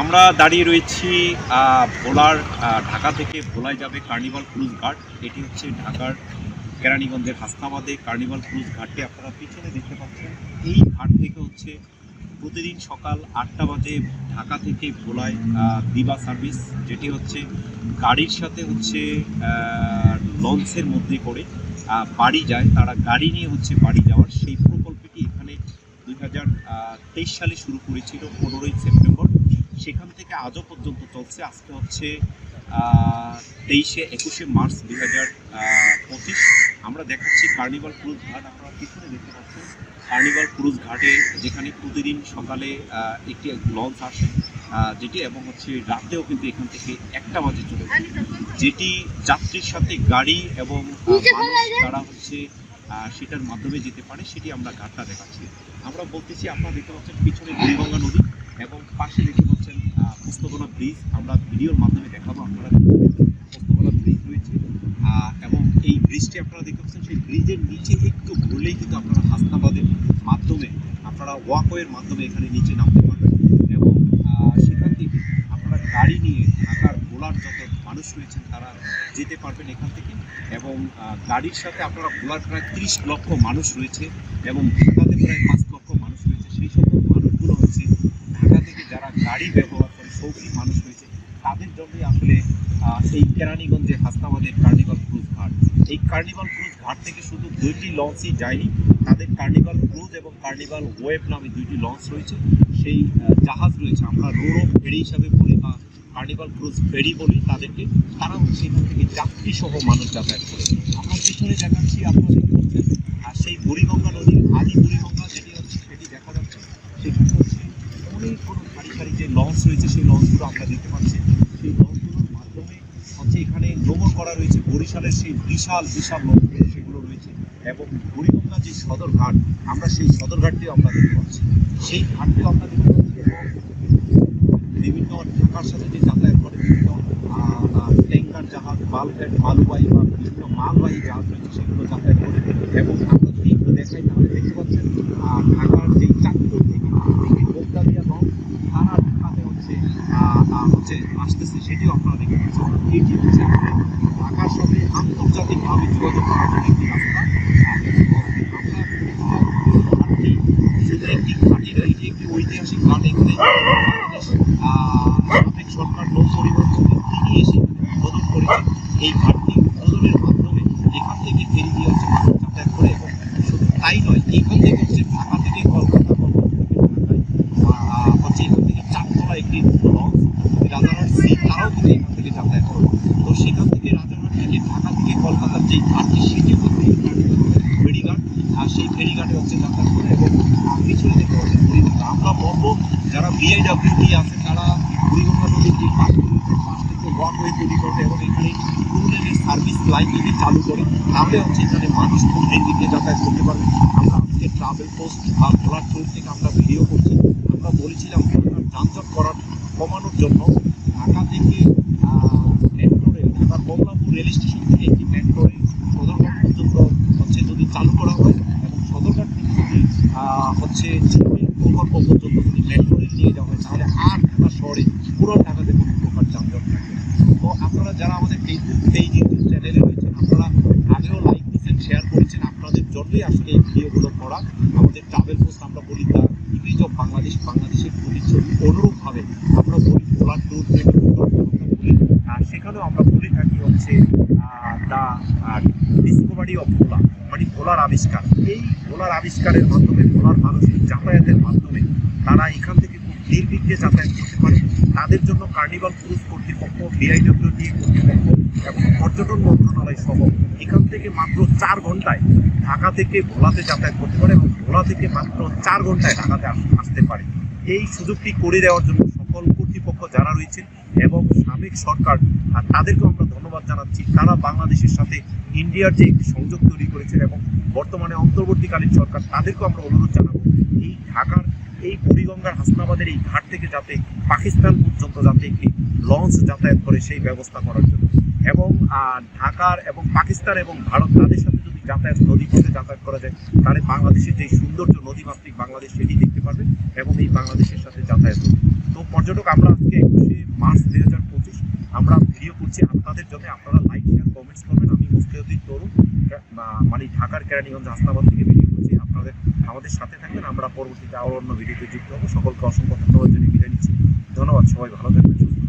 আমরা দাঁড়িয়ে রয়েছি ভোলার ঢাকা থেকে ভোলায় যাবে কার্নিভাল ক্রুজ ঘাট। এটি হচ্ছে ঢাকার কেরানীগঞ্জের হাসনাবাদে কার্নিভাল ক্রুজ ঘাটে আপনারা পিছনে দেখতে পাচ্ছেন। এই ঘাট থেকে হচ্ছে প্রতিদিন সকাল 8টা বাজে ঢাকা থেকে ভোলায় দিবা সার্ভিস, যেটি হচ্ছে গাড়ির সাথে হচ্ছে লঞ্চের মধ্যে করে বাড়ি যায়। তারা গাড়ি নিয়ে হচ্ছে বাড়ি যাওয়ার সেই প্রকল্পটি এখানে 2023 সালে শুরু করেছিল 15ই সেপ্টেম্বর। সেখান থেকে আজও পর্যন্ত চলছে। আজকে হচ্ছে 21শে মার্চ 2025। আমরা দেখাচ্ছি কার্নিভাল ক্রুজ ঘাট। আপনারা পিছনে দেখতে পাচ্ছেন কার্নিভাল ক্রুজ ঘাটে, যেখানে প্রতিদিন সকালে একটি লঞ্চ আসে যেটি, এবং হচ্ছে রাতেও কিন্তু এখান থেকে 1টা বাজে চলে যায়, যেটি যাত্রীর সাথে গাড়ি এবং তারা হচ্ছে সেটার মাধ্যমে যেতে পারে। সেটি আমরা ঘাটটা দেখাচ্ছি। আমরা বলতেছি, আপনারা দেখতে পাচ্ছেন পিছনে বুড়িগঙ্গা নদী এবং পাশে দেখতে পাচ্ছেন পোস্তগোনা ব্রিজ। আমরা ভিডিওর মাধ্যমে দেখাবো। আপনারা পোস্তগোনা ব্রিজ রয়েছে এবং এই ব্রিজটি আপনারা দেখতে পাচ্ছেন, সেই ব্রিজের নিচে একটু ঘুরলেই কিন্তু আপনারা হাসনাবাদের মাধ্যমে আপনারা ওয়াকওয়ের মাধ্যমে এখানে নিচে নামতে পারবেন এবং সেখান থেকে আপনারা গাড়ি নিয়ে ঢাকার ভোলার যত মানুষ রয়েছেন তারা যেতে পারবেন এখান থেকে। এবং গাড়ির সাথে আপনারা ভোলার প্রায় 30 লক্ষ মানুষ রয়েছে এবং ঢাকাতে প্রায় 5 লক্ষ মানুষ রয়েছে। সেই সকল মানুষগুলো হচ্ছে ঢাকা থেকে যারা গাড়ি ব্যবহার করে, শৌখিন মানুষ রয়েছে, তাদের জন্যই আসলে এই কেরানীগঞ্জের হাসনাবাদের কার্নিভাল ক্রুজ ঘাট। এই কার্নিভাল ক্রুজ ঘাট থেকে শুধু 2টি লঞ্চই যায়নি, তাদের কার্নিভাল ক্রুজ এবং কার্নিভাল ওয়েব নামে 2টি লঞ্চ রয়েছে। সেই জাহাজ রয়েছে, আমরা রোরো ফেরি হিসাবে বলি বা কার্নিভাল ক্রুজ ফেরি বলি তাদেরকে। তারা হচ্ছে এখান থেকে যাত্রী সহ মানুষ যাতায়াত করে। আমরা পিছনে দেখাচ্ছি, আপনারা দেখতে পাচ্ছেন আর সেই বুড়িগঙ্গা নদীর আদি বুড়িগঙ্গা যেটি হচ্ছে সেটি দেখা যাচ্ছে। সেখানে হচ্ছে অনেকগুলো সারি সারি যে লঞ্চ রয়েছে, সেই লঞ্চগুলো আমরা দেখতে পাচ্ছি। সেই লঞ্চগুলোর মাধ্যমে হচ্ছে এখানে ভ্রমণ করা রয়েছে। বরিশালের সেই বিশাল বিশাল লঞ্চগুলো সেগুলো রয়েছে এবং বুড়িগঙ্গা যে সদর ঘাট, আমরা সেই সদর ঘাটটিও আমরা দেখতে পাচ্ছি। সেই ঘাটটিও আমরা দেখতে পাচ্ছি বিভিন্ন ঢাকার সাথে যে যাতায়াত করে বিভিন্ন ট্যাঙ্কার জাহাজ, বালঘাট, বালুবাহী বা বিভিন্ন মালবাহী জাহাজ রয়েছে, সেগুলো যাতায়াত করে। এবং আমরা যদি একটু দেখাই তাহলে দেখতে পাচ্ছেন ঢাকার যেই চাঁদপুর থেকে বোগদাদিয়া লঞ্চ তারা ঢাকাতে হচ্ছে আসতেছে, সেটিও আপনারা দেখতে পাচ্ছেন। এটি হচ্ছে ঢাকার সাথে আন্তর্জাতিকভাবে যোগাযোগ করার জন্য একটি রাস্তা। শুধু একটি ঘাটি নয়, এটি একটি ঐতিহাসিক ঘাট। এখানে সাবেক সরকার নৌ পরিবহন তিনি এসে উদ্বোধন করেছেন এই ঘাটটি। উদ্বোধনের মাধ্যমে এখান থেকে ফেরি দিয়ে হচ্ছে মানুষ যাতায়াত করে। এবং শুধু তাই নয়, এখান থেকে হচ্ছে ঢাকা থেকে কলকাতা, হচ্ছে এখান থেকে চারতলা একটি লঞ্চ রাজারহাট সি, তারাও কিন্তু এখান থেকে যাতায়াত করে। তো সেখান থেকে রাজারহাট থেকে ঢাকা থেকে কলকাতার যে ঘাটটি, সেটিও কিন্তু ফেরিঘাট, আর সেই ফেরিঘাটে হচ্ছে যাতায়াত করে। এবং পিছনে দেখতে পাচ্ছেন বুড়িগঙ্গা। আমরা বলবো যারা বিআইডব্লিউটি আছে তারা বুড়িগঙ্গা নদীর যে পাশ থেকে ওয়াকওয়ে তৈরি করবে এবং এখানে ট্রেনের সার্ভিস লাইন যদি চালু করে, তাহলে হচ্ছে এখানে মানুষ খুব নির্বিঘ্নে যাতায়াত করতে পারবে। আমরা আজকে ট্রাভেল পোস্ট বা ভোলার ট্যুর থেকে আমরা ভিডিও করছি। আমরা বলেছিলাম যানজট কমানোর জন্য ঢাকা থেকে মেট্রো রেল, ঢাকার কমলাপুর রেল স্টেশন থেকে একটি মেট্রো রেল সদরঘাট পর্যন্ত হচ্ছে যদি চালু করা হয় এবং সদরঘাট থেকে যদি হচ্ছে প্রকল্প পর্যন্ত যদি মেট্রো রেল নিয়ে যাওয়া হয়, তাহলে আর ঢাকা শহরে পুরো ঢাকাতে কোনো প্রকার যানজট থাকবে। তো আপনারা যারা আমাদের ফেসবুক পেজ, ইউটিউব চ্যানেলে রয়েছেন, আপনারা আগেও লাইক দিয়েছেন, শেয়ার করেছেন। আপনাদের জন্যই আসলে এই ভিডিওগুলো করা। আমাদের ট্রাভেল পোস্ট আমরা বলি দ্য ইমেজ অফ বাংলাদেশ, বাংলাদেশের প্রতিচ্ছবি। অনুরূপভাবে আমরা বলি ভোলার ট্যুর বলি, সেখানেও আমরা বলে থাকি হচ্ছে দ্য ডিসকভারি অফ ভোলা, মানে ভোলার আবিষ্কার। এই ভোলার আবিষ্কারের মাধ্যমে ভোলার মানুষের যাতায়াতের মাধ্যমে তারা এখান থেকে খুব নির্বিঘ্নে যাতায়াত করতে পারে। তাদের জন্য কার্নিভাল ক্রুজ কর্তৃপক্ষ, বিআইডব্লিউটি কর্তৃপক্ষ এবং পর্যটন মন্ত্রণালয় সহ এখান থেকে মাত্র 4 ঘন্টায় ঢাকা থেকে ভোলাতে যাতায়াত করতে পারে এবং ভোলা থেকে মাত্র 4 ঘন্টায় ঢাকাতে আসতে পারে। এই সুযোগটি করে দেওয়ার জন্য সকল কর্তৃপক্ষ যারা রয়েছেন এবং সাবেক সরকার, আর তাদেরকেও আমরা ধন্যবাদ জানাচ্ছি। তারা বাংলাদেশের সাথে ইন্ডিয়ার যে একটি সংযোগ তৈরি করেছেন এবং বর্তমানে অন্তর্বর্তীকালীন সরকার, তাদেরকেও আমরা অনুরোধ জানাবো এই ঢাকার এই বুড়িগঙ্গার হাসনাবাদের এই ঘাট থেকে যাতে পাকিস্তান পর্যন্ত যাতে একটি লঞ্চ যাতায়াত করে সেই ব্যবস্থা করার জন্য। এবং ঢাকার এবং পাকিস্তান এবং ভারত, তাদের সাথে যদি যাতায়াত নদীপথে যাতায়াত করা যায়, তাহলে বাংলাদেশের যে সৌন্দর্য নদীমাতৃক বাংলাদেশ, সেটি দেখতে পারবে এবং এই বাংলাদেশের সাথে যাতায়াত হবে। তো পর্যটক, আমরা আজকে 21শে মার্চ 2025 আমরা ভিডিও করছি আপনাদের জন্য। আপনারা লাইক শেয়ার কমেন্টস করবেন। আমি মুস্তাফিজুর তরুণ, মানে ঢাকার কেরানীগঞ্জ হাসনাবাদ থেকে ভিডিও করছি। আমাদের সাথে থাকবেন। আমরা পরবর্তীতে আরও অন্য ভিডিওতে যুক্ত হবো। সকলকে অসংখ্য ধন্যবাদ জানিয়ে বিদায় নিচ্ছি। ধন্যবাদ, সবাই ভালো থাকবেন, সুস্থ থাকবেন।